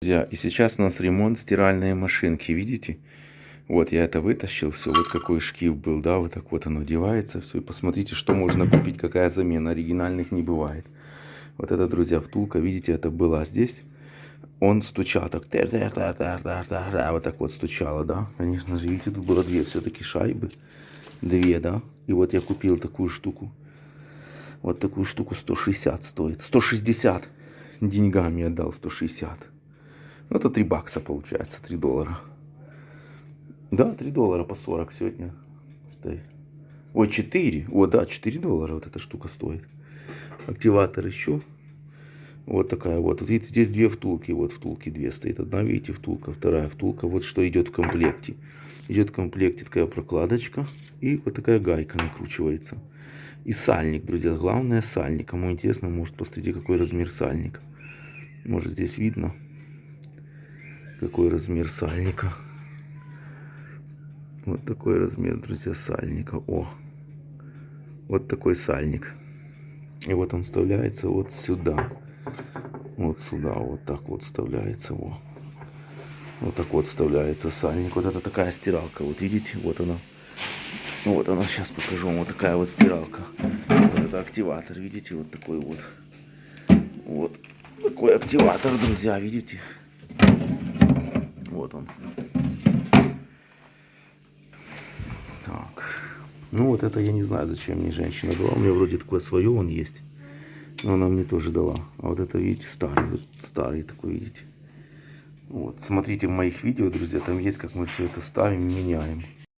Друзья, и сейчас у нас ремонт стиральной машинки, видите? Вот я это вытащил, все, вот какой шкив был, да, вот так вот оно одевается, все, и посмотрите, что можно купить, какая замена, оригинальных не бывает. Вот это, друзья, втулка, видите, это была здесь, он стучал так, вот так вот стучало, да, конечно же, видите, тут было две все-таки шайбы, две, да, и вот я купил такую штуку, вот такую штуку 160 стоит, 160 деньгами отдал, 160. Ну, это 3 бакса получается, 3 доллара. Да, 3 доллара по 40 сегодня. Ой, 4. О, да, 4 доллара вот эта штука стоит. Активатор еще. Вот такая вот. Вот видите, здесь две втулки. Вот втулки две стоит. Одна, видите, втулка, вторая втулка. Вот что идет в комплекте. Идет в комплекте такая прокладочка. И вот такая гайка накручивается. И сальник, друзья. Главное сальник. Кому интересно, может посмотрите, какой размер сальника. Может здесь видно, какой размер сальника. Вот такой размер, друзья, сальника. О, вот такой сальник. И вот он вставляется вот сюда. Вот сюда, вот так вот вставляется. Во. Вот так вот вставляется сальник. Вот это такая стиралка. Вот видите, вот она. Вот она, сейчас покажу вам. Вот такая вот стиралка. Вот это активатор, видите, вот такой вот. Вот такой активатор, друзья, видите. Вот он. Так. Ну вот это я не знаю, зачем мне женщина дала. У меня вроде такое свое он есть. Но она мне тоже дала. А вот это, видите, старый. Вот старый такой, видите. Вот. Смотрите в моих видео, друзья, там есть, как мы все это ставим и меняем.